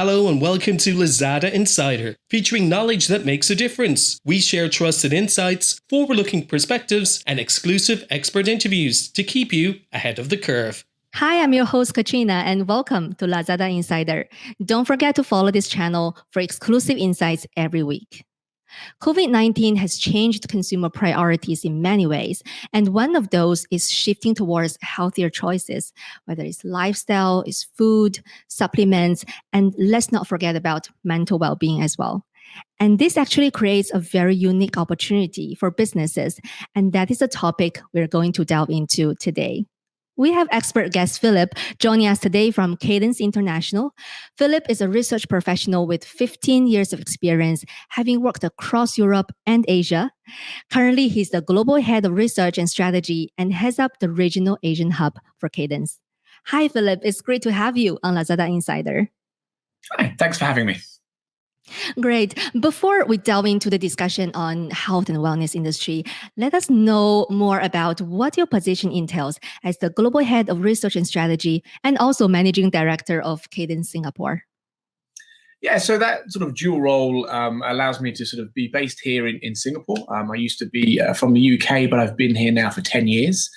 Hello and welcome to Lazada Insider, featuring knowledge that makes a difference. We share trusted insights, forward-looking perspectives, and exclusive expert interviews to keep you ahead of the curve. Hi, I'm your host, Katrina, and welcome to Lazada Insider. Don't forget to follow this channel for exclusive insights every week. COVID-19 has changed consumer priorities in many ways, and one of those is shifting towards healthier choices, whether it's lifestyle, it's food, supplements, and let's not forget about mental well-being as well. And this actually creates a very unique opportunity for businesses, and that is a topic we're going to delve into today. We have expert guest Philip joining us today from Kadence International. Philip is a research professional with 15 years of experience, having worked across Europe and Asia. Currently, he's the global head of research and strategy and heads up the regional Asian hub for Kadence. Hi, Philip. It's great to have you on Lazada Insider. Hi, thanks for having me. Great. Before we delve into the discussion on health and wellness industry, let us know more about what your position entails as the global head of research and strategy and also managing director of Kadence Singapore. Yeah, so that sort of dual role allows me to sort of be based here in Singapore. I used to be from the UK, but I've been here now for 10 years.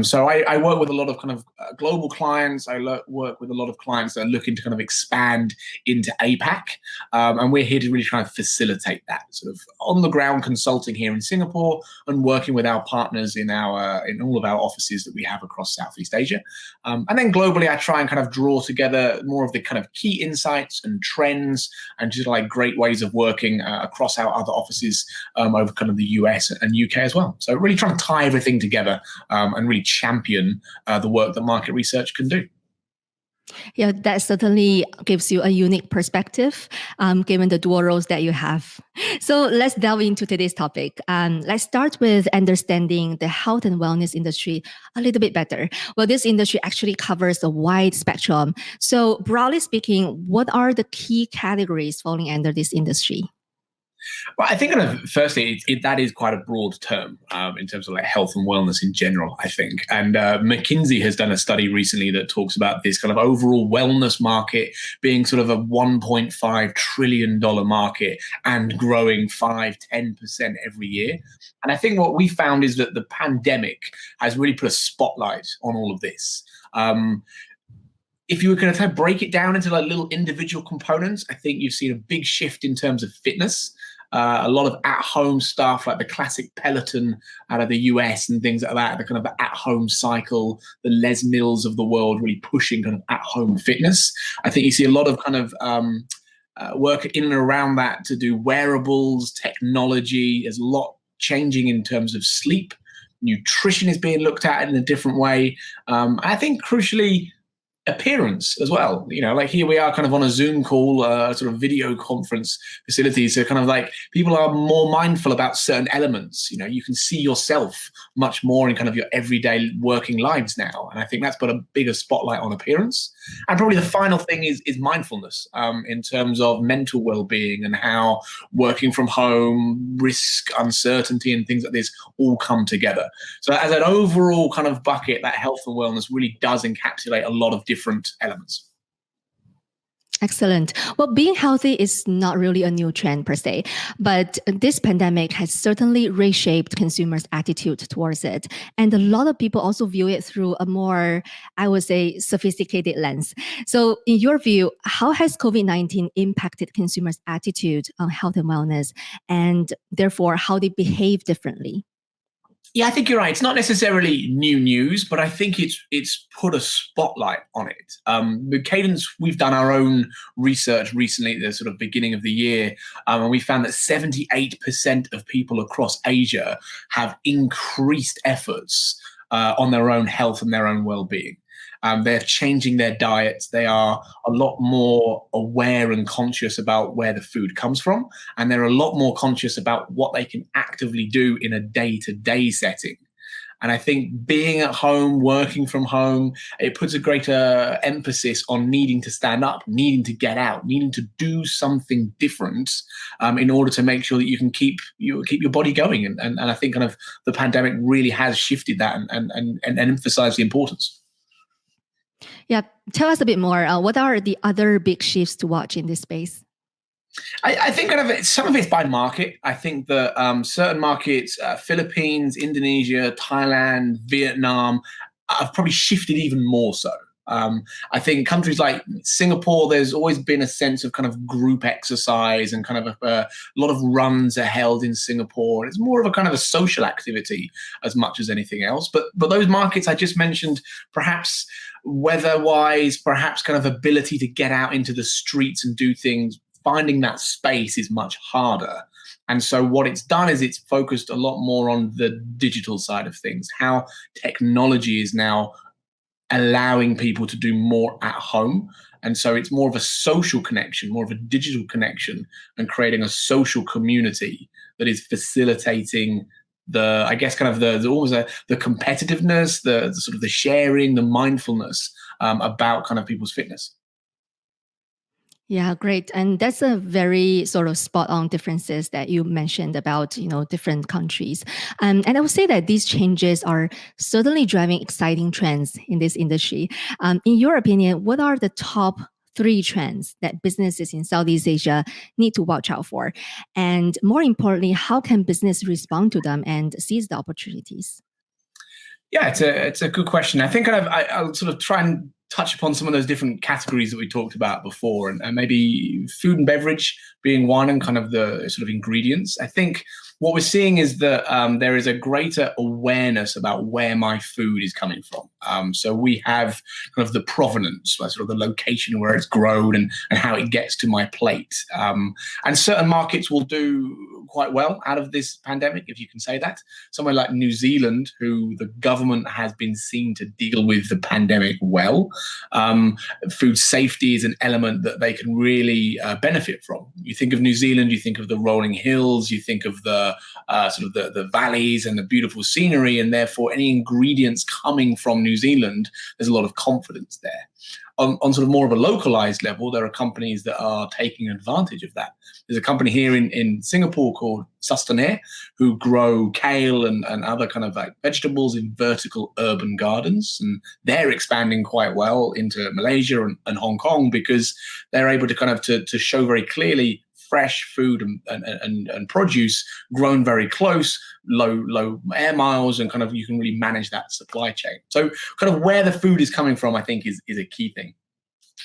So I work with a lot of kind of global clients. I work with a lot of clients that are looking to kind of expand into APAC. And we're here to really try and facilitate that sort of on the ground consulting here in Singapore and working with our partners in all of our offices that we have across Southeast Asia. And then globally, I try and kind of draw together more of the kind of key insights and trends and just like great ways of working across our other offices over kind of the US and UK as well. So really trying to tie everything together and really champion the work that market research can do. Yeah, that certainly gives you a unique perspective, given the dual roles that you have. So let's delve into today's topic. Let's start with understanding the health and wellness industry a little bit better. Well, this industry actually covers a wide spectrum. So broadly speaking, what are the key categories falling under this industry? Well, I think firstly, that is quite a broad term in terms of like health and wellness in general, I think. And McKinsey has done a study recently that talks about this kind of overall wellness market being sort of a $1.5 trillion market and growing 5-10% every year. And I think what we found is that the pandemic has really put a spotlight on all of this. If you were going to break it down into like little individual components, I think you've seen a big shift in terms of fitness. A lot of at-home stuff like the classic Peloton out of the US and things like that, the kind of at-home cycle, the Les Mills of the world really pushing kind of at-home fitness. I think you see a lot of kind of work in and around that to do wearables, technology. There's a lot changing in terms of sleep. Nutrition is being looked at in a different way. I think crucially, appearance as well. Like here we are kind of on a Zoom call, sort of video conference facility. So kind of like people are more mindful about certain elements. You can see yourself much more in kind of your everyday working lives now. And I think that's put a bigger spotlight on appearance. And probably the final thing is mindfulness in terms of mental well-being and how working from home, risk, uncertainty, and things like this all come together. So as an overall kind of bucket, that health and wellness really does encapsulate a lot of different elements. Excellent. Well, being healthy is not really a new trend per se, but this pandemic has certainly reshaped consumers' attitude towards it. And a lot of people also view it through a more, I would say, sophisticated lens. So in your view, how has COVID-19 impacted consumers' attitude on health and wellness and therefore how they behave differently? Yeah, I think you're right. It's not necessarily new news, but I think it's put a spotlight on it. With Kadence, we've done our own research recently at the sort of beginning of the year, and we found that 78% of people across Asia have increased efforts on their own health and their own well-being. They're changing their diets. They are a lot more aware and conscious about where the food comes from. And they're a lot more conscious about what they can actively do in a day-to-day setting. And I think being at home, working from home, it puts a greater emphasis on needing to stand up, needing to get out, needing to do something different in order to make sure that you can keep your body going. And I think kind of the pandemic really has shifted that and emphasized the importance. Yeah, tell us a bit more. What are the other big shifts to watch in this space? I think kind of some of it's by market. I think that certain markets, Philippines, Indonesia, Thailand, Vietnam, have probably shifted even more so. I think countries like Singapore, there's always been a sense of kind of group exercise and kind of a lot of runs are held in Singapore. It's more of a kind of a social activity as much as anything else. But those markets I just mentioned, perhaps weather-wise, perhaps kind of ability to get out into the streets and do things, finding that space is much harder. And so what it's done is it's focused a lot more on the digital side of things, how technology is now allowing people to do more at home. And so it's more of a social connection, more of a digital connection, and creating a social community that is facilitating the, I guess, kind of the competitiveness, the sort of the sharing, the mindfulness about kind of people's fitness. Yeah, great. And that's a very sort of spot on differences that you mentioned about, different countries. And I would say that these changes are certainly driving exciting trends in this industry. In your opinion, what are the top three trends that businesses in Southeast Asia need to watch out for? And more importantly, how can business respond to them and seize the opportunities? Yeah, it's a good question. I think I'll sort of try and touch upon some of those different categories that we talked about before, and maybe food and beverage being one, and kind of the sort of ingredients. I think what we're seeing is that there is a greater awareness about where my food is coming from. So we have kind of the provenance, sort of the location where it's grown and how it gets to my plate. And certain markets will do quite well out of this pandemic, if you can say that. Somewhere like New Zealand, who the government has been seen to deal with the pandemic well. Food safety is an element that they can really benefit from. You think of New Zealand, you think of the rolling hills, you think of the sort of the valleys and the beautiful scenery, and therefore any ingredients coming from New Zealand, there's a lot of confidence there. On sort of more of a localized level, there are companies that are taking advantage of that. There's a company here in Singapore called Sustainair, who grow kale and other kind of like vegetables in vertical urban gardens. And they're expanding quite well into Malaysia and Hong Kong because they're able to kind of to show very clearly fresh food and produce grown very close, low air miles, and kind of you can really manage that supply chain. So kind of where the food is coming from, I think, is a key thing.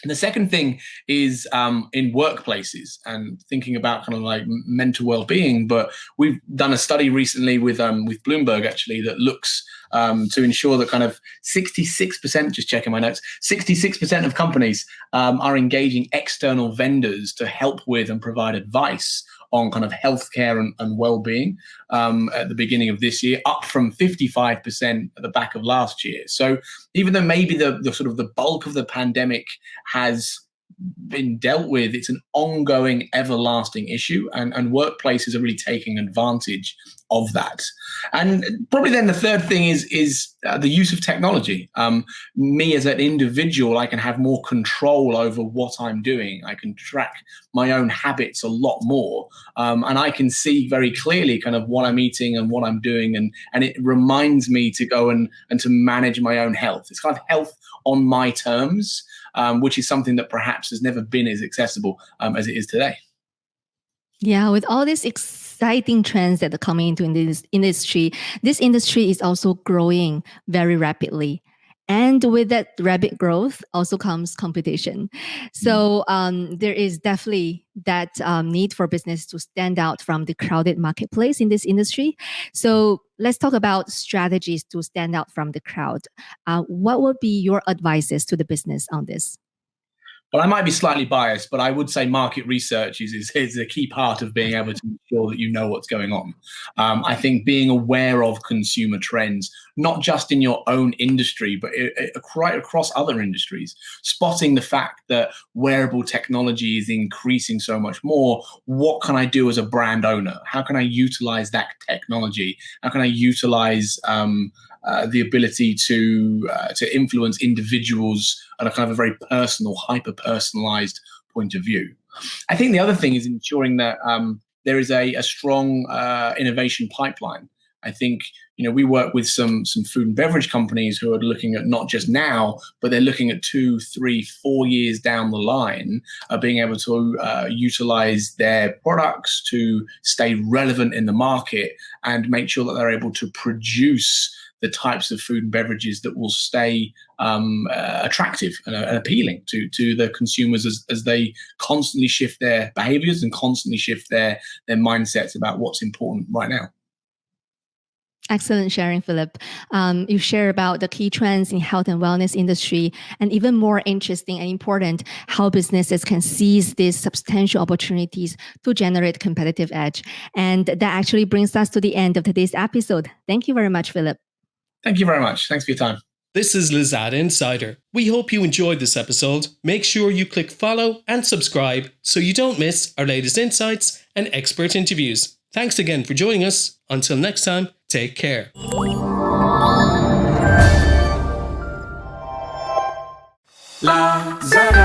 And the second thing is in workplaces and thinking about kind of like mental well-being. But we've done a study recently with Bloomberg actually that looks to ensure that kind of 66%, just checking my notes, 66% of companies are engaging external vendors to help with and provide advice on kind of healthcare and well-being at the beginning of this year, up from 55% at the back of last year. So even though maybe the sort of the bulk of the pandemic has been dealt with, it's an ongoing, everlasting issue, and workplaces are really taking advantage of that. And probably then the third thing is the use of technology. Me as an individual, I can have more control over what I'm doing. I can track my own habits a lot more, and I can see very clearly kind of what I'm eating and what I'm doing, and it reminds me to go and to manage my own health. It's kind of health on my terms, which is something that perhaps has never been as accessible as it is today. Yeah, with all these exciting trends that are coming into this industry is also growing very rapidly. And with that rapid growth also comes competition. So there is definitely that need for business to stand out from the crowded marketplace in this industry. So let's talk about strategies to stand out from the crowd. What would be your advices to the business on this? Well, I might be slightly biased, but I would say market research is a key part of being able to ensure that you know what's going on. I think being aware of consumer trends, not just in your own industry, but right across other industries, spotting the fact that wearable technology is increasing so much more. What can I do as a brand owner? How can I utilize that technology? How can I utilize the ability to influence individuals on a kind of a very personal, hyper-personalized point of view? I think the other thing is ensuring that there is a strong innovation pipeline. I think, we work with some food and beverage companies who are looking at not just now, but they're looking at 2, 3, 4 years down the line, being able to utilize their products to stay relevant in the market and make sure that they're able to produce the types of food and beverages that will stay attractive and appealing to the consumers as they constantly shift their behaviors and constantly shift their mindsets about what's important right now. Excellent sharing, Philip. You share about the key trends in health and wellness industry, and even more interesting and important, how businesses can seize these substantial opportunities to generate competitive edge. And that actually brings us to the end of today's episode. Thank you very much, Philip. Thank you very much. Thanks for your time. This is Lazada Insider. We hope you enjoyed this episode. Make sure you click follow and subscribe so you don't miss our latest insights and expert interviews. Thanks again for joining us. Until next time, take care. Lazada.